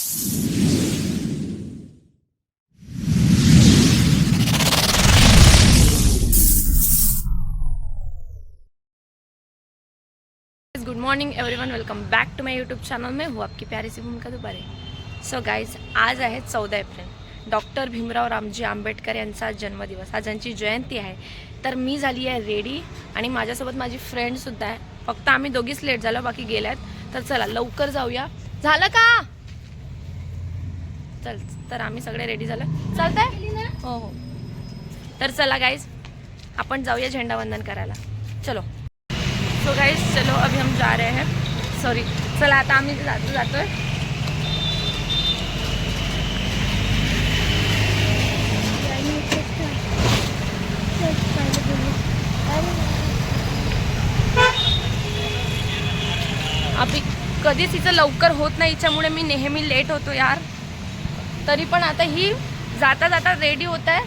Good morning everyone, welcome back to my YouTube channel में हूँ आपकी प्यारी सी भूमिका दुपारे। सो गाइज, आज आहे 14 एप्रिल, डॉक्टर भीमराव रामजी आंबेडकर यांचा जन्मदिवस। आज यांची जयंती आहे। तर मी झाली आहे रेडी आणि माझ्यासोबत माझी फ्रेंडसुद्धा आहे। फक्त आम्ही दोघीच लेट झालो, बाकी गेल्यात। तर चला लवकर जाऊया। झालं का? चल, तर आम्ही सगळे रेडी झालं। चालतंय? हो हो। तर चला गाइज, आपण जाऊया झेंडावंदन करायला। चलो। सो गाइस, चलो अभी हम जा रहे हैं। सॉरी, चला आता आम्ही जातोय। अभी कधीच हिचं लवकर होत नाही, हिच्यामुळे मी नेहमी लेट होतो यार। तरी पण आता ही जाता जाता रेडी होत है।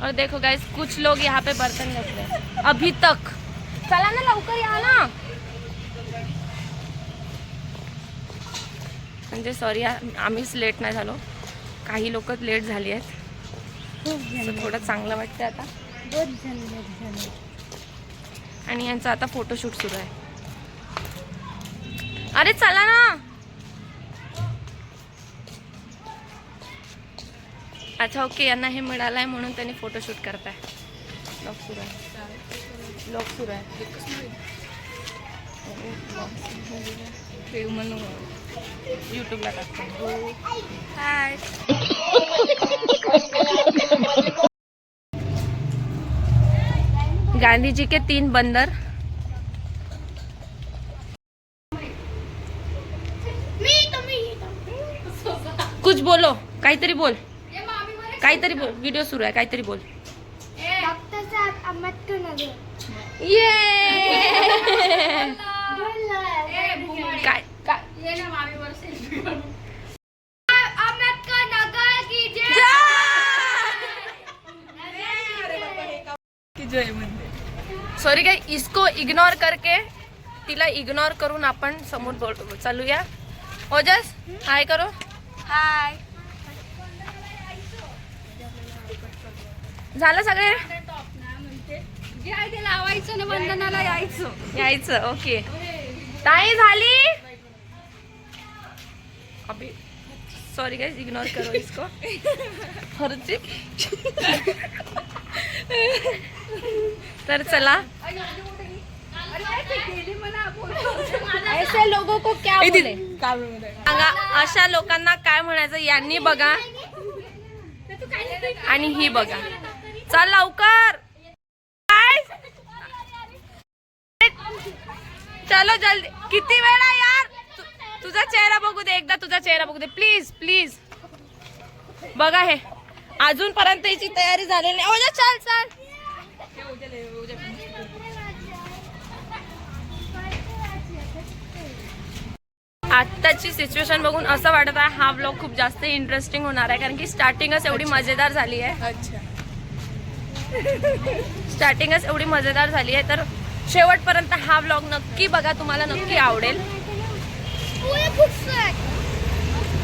और देखो गाइस, कुछ लोग यहाँ पे बर्तन रख रहे हैं अभी तक। चला ना, लवकर या ना। म्हणजे सॉरी, आम्हीच लेट नाही झालो, काही लोक लेट झाली आहेत। थोडं चांगलं वाटतं आता। आणि यांचा आता फोटोशूट सुरू आहे। अरे चला ना। अच्छा ओके, यांना हे मिळालं आहे म्हणून त्यांनी फोटोशूट करताय। ब्लॉग सुरू आहे, ब्लॉग सुरू आहे। म्हणून यूट्यूबला टाकतो। हाय। गांधी जी के 3 बंदर। कुछ बोलो, काहीतरी बोल, काहीतरी बोल। व्हिडिओ सुरू आहे, काहीतरी बोल। डॉक्टर साहब अम्बेडकर नगर। ये काय काय ये ना मामी वर सेल्फी अम्बेडकर नगर की जय। सॉरी काय, इसको इग्नोर करके, तिला इग्नोर करून आपण समोर चालूया। ओजस, हाय करो। हाय। झालं सगळे? लावायचं ना, वंदनाला यायचं। ओके, ताई झाली। अभी सॉरी गाइस, इग्नोर करो इसको। हरची। तर चला, ऐसे लोगों को क्या बोले? सांगा, अशा लोकांना काय म्हणायचं? यांनी बघा आणि ही बघा। चल लवकर, चलो जल्दी। किती वेळा यार? तुझा चेहरा बघू दे एकदा, तुझा चेहरा बघू दे प्लीज प्लीज। बघा, हे अजूनपर्यंत हिची तयारी झालेली नाही। ओजा चल चल। आत्ताची सिच्युएशन बघून असं वाटत आहे हा व्लॉग खूप जास्त इंटरेस्टिंग होणार आहे, कारण की स्टार्टिंगच एवढी मजेदार झाली आहे। स्टार्टिंगच एवढी मजेदार झाली आहे, तर शेवटपर्यंत हा व्लॉग नक्की बघा, तुम्हाला नक्की आवडेल।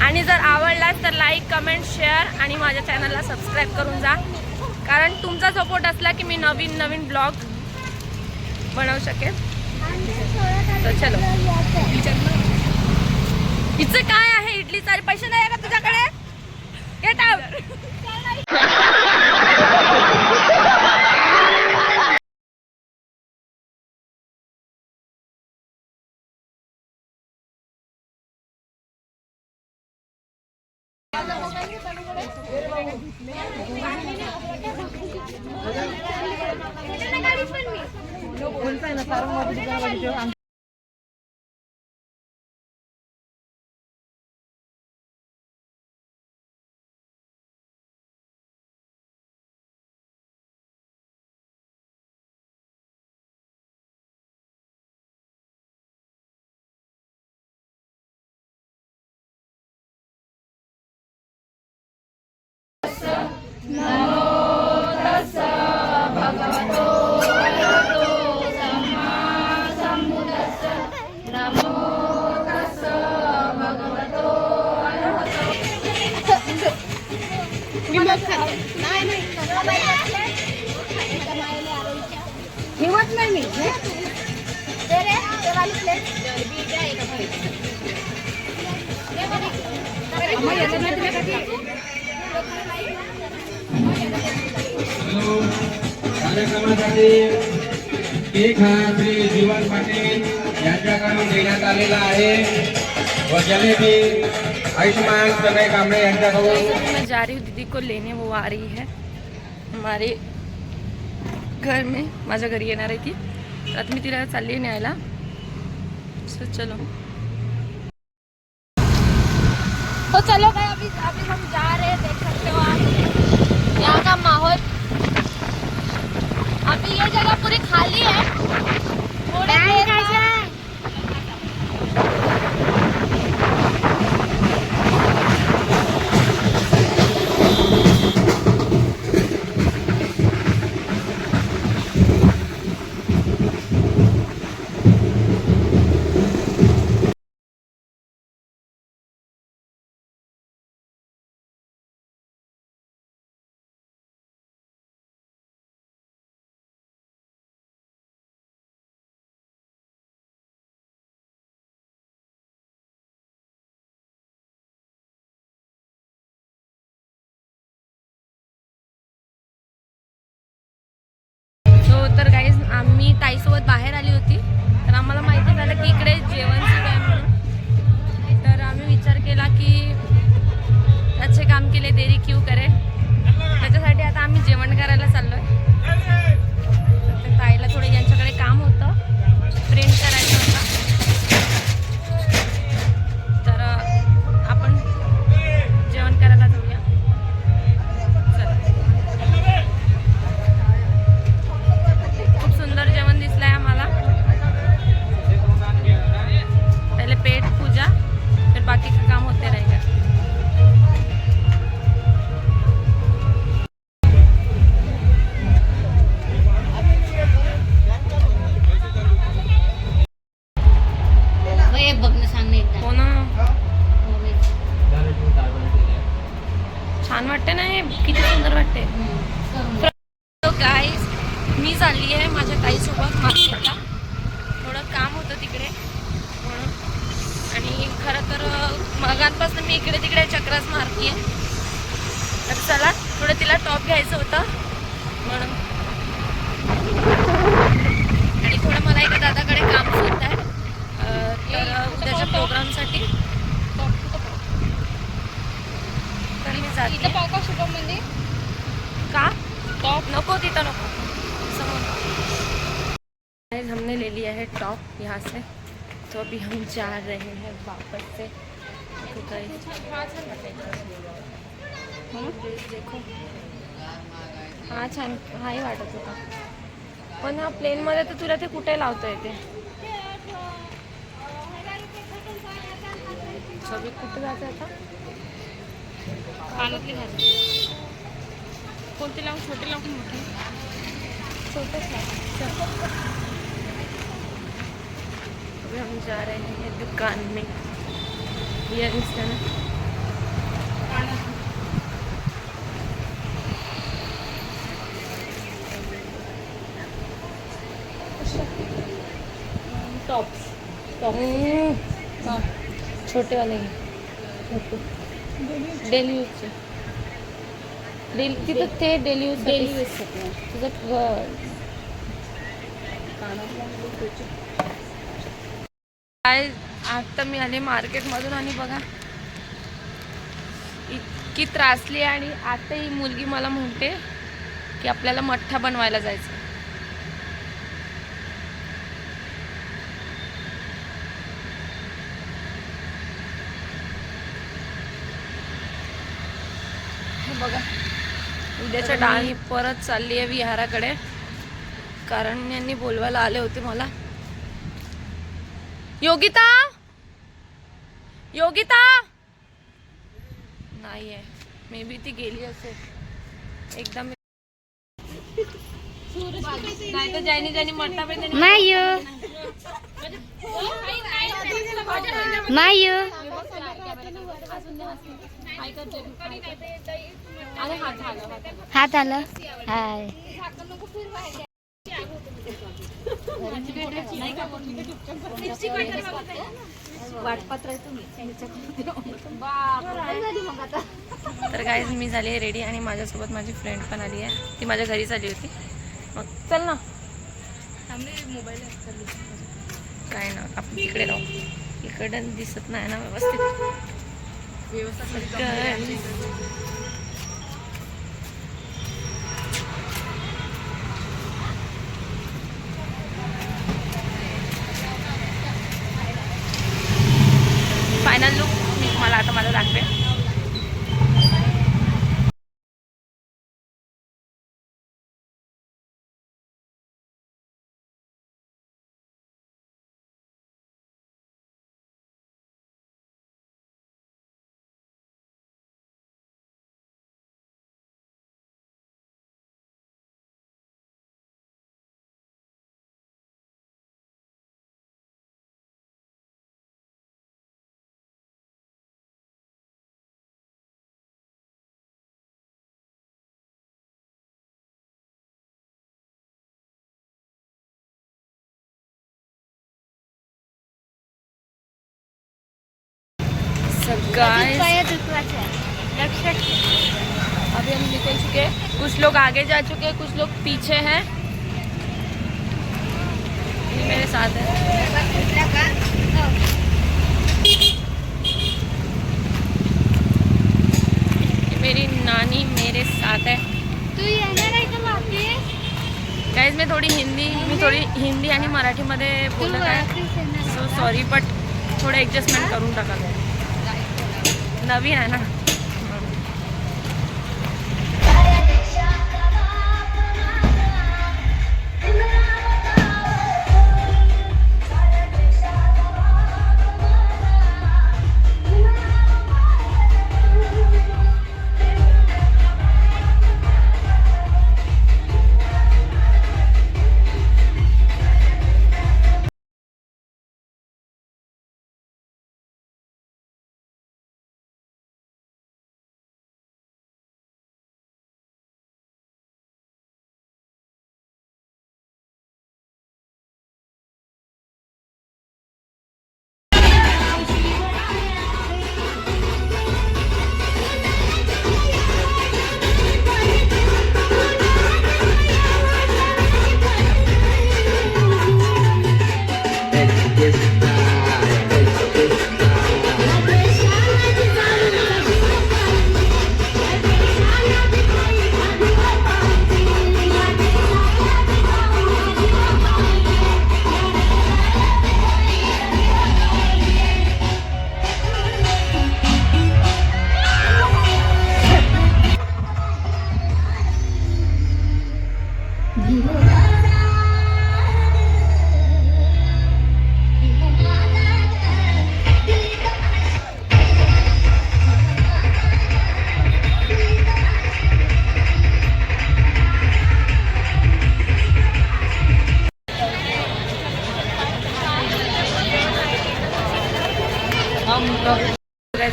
आणि जर आवडलाच तर लाईक, कमेंट, शेअर आणि माझ्या चॅनलला सबस्क्राईब करून जा, कारण तुमचा सपोर्ट असला की मी नवीन नवीन ब्लॉग बनवू शकेल। तर चलो, हिचं काय आहे? इडली सारे पैसे नाही आहे का तुझ्याकडे? Get out. बोलताय ना, भगवतो ठेवत नाही मी कार्यक्रमासाठी केक हा श्री जीवन पाटील यांच्याकडून देण्यात आलेला आहे व जलेबी आयुष्मान सगळे कांबळे यांच्याकडून। मैं जा रही हूँ दीदी को लेने, वो आ रही है हमारे घर में, माझ्या घरी येणार आहे ती, तर आता मी तिला चालली आहे न्यायला. सो चलो तो चलो भाई, अभी हम जा रहे हैं, देख सकते हो आप यहाँ का माहौल. अभी ये जगह पूरी खाली है, थोड़ी देर बाद तर गाईज आम्ही ताईसोबत बाहेर आली होती, तर आम्हाला माहिती झालं की इकडे जेवण सुरू आहे म्हणून. तर आम्ही विचार केला की अच्छे काम के लिए देरी क्यों करे, त्याच्यासाठी आता आम्ही जेवण करायला चाललो आहे. तर ताईला थोडं यांच्याकडे काम होतं, प्रिंट करायचं होतं, तर आपण जेवण करायला जाऊया. सुंदर जेवण दिसलंय आम्हाला. पहले पेट पूजा, फिर बाकी का काम होते रहेगा. बघणं सांगणे एकदा. हो ना, छान वाटते ना हे, किती सुंदर वाटते. तो गाईज मी चालली आहे माझ्या ताईसोबत मार्केटला, थोडं काम होतं तिकडे म्हणून. आणि खरं तर मगांपासून मी इकडे तिकडे चक्राच मारती आहे. तर चला, थोडं तिला टॉप घ्यायचं होतं म्हणून. आणि थोडं मला एका दादाकडे काम सुद्धा आहे, तर उद्याच्या प्रोग्रामसाठी. तर मी जाते. का टॉप नको, तिथं नको, हमने ले लिया है टॉप यहाँ से, तो अभी हम जा रहे हैं वापस से. देखो हा छान, हाही वाटत होता, पण हा प्लेनमध्ये तर तुला ते कुठे लावता येते. अभी कुठे जायचं आता, कानातली घाल. कोणती लावून, छोटे लावून मोठे, छोटेच लावून. अभी हम जा रहे हैं दुकान में, इयरिंग्स है ना. टॉप्स, छोटे वाले डेली यूजचे. तिथं ते डेली यूज तुझं काय. आता मी आले मार्केटमधून आणि बघा इतकी त्रासली, आणि आता ही मुलगी मला म्हणते की आपल्याला मठ्ठा बनवायला जायचं. बघा उद्याच्या डाळी परत चालली आहे विहाराकडे, कारण यांनी बोलवायला आले होते मला. योगिता, योगिता नाही आहे, मे बी ती गेली असेल एकदम. नाही तर ज्यानी ज्यानी मठ्ठा मायू हात आलं हाय तर गाईज मी झाली आहे रेडी आणि माझ्यासोबत माझी फ्रेंड पण आली आहे. ती माझ्या घरीच आली होती. मग चल ना काय ना आपण तिकडे राहू. इकडं दिसत नाही ना व्यवस्थित. फायनल लुक मी तुम्हाला आता माझा दाखवेन. गाइस अभी हम निकल चुके हैं. कुछ लोग आगे जा चुके हैं, कुछ लोग पीछे हैं. ये मेरे साथ है. ये मेरी नानी मेरे साथ है. तू येणार आहे का मागे गाइस मैं थोड़ी हिंदी आणि मराठीमध्ये बोलत आहे. सो सॉरी बट थोडं ॲडजस्टमेंट करून टाका. नवीन आहे ना.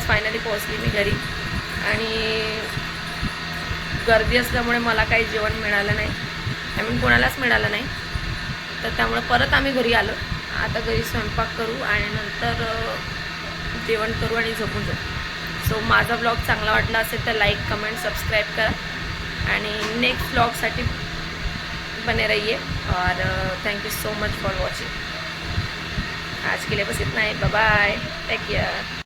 फायनली पोहोचली मी घरी आणि गर्दी असल्यामुळे मला काही जेवण मिळालं नाही. आय मीन कोणालाच मिळालं नाही. तर त्यामुळे परत आम्ही घरी आलो. आता घरी स्वयंपाक करू आणि नंतर जेवण करू आणि झोपून जाऊ. सो माझा ब्लॉग चांगला वाटला असेल तर लाईक कमेंट सबस्क्राइब करा आणि नेक्स्ट ब्लॉगसाठी बने रहिए. और thank you so much for watching. आज के लिए बस इतना ही. Bye bye. Take care.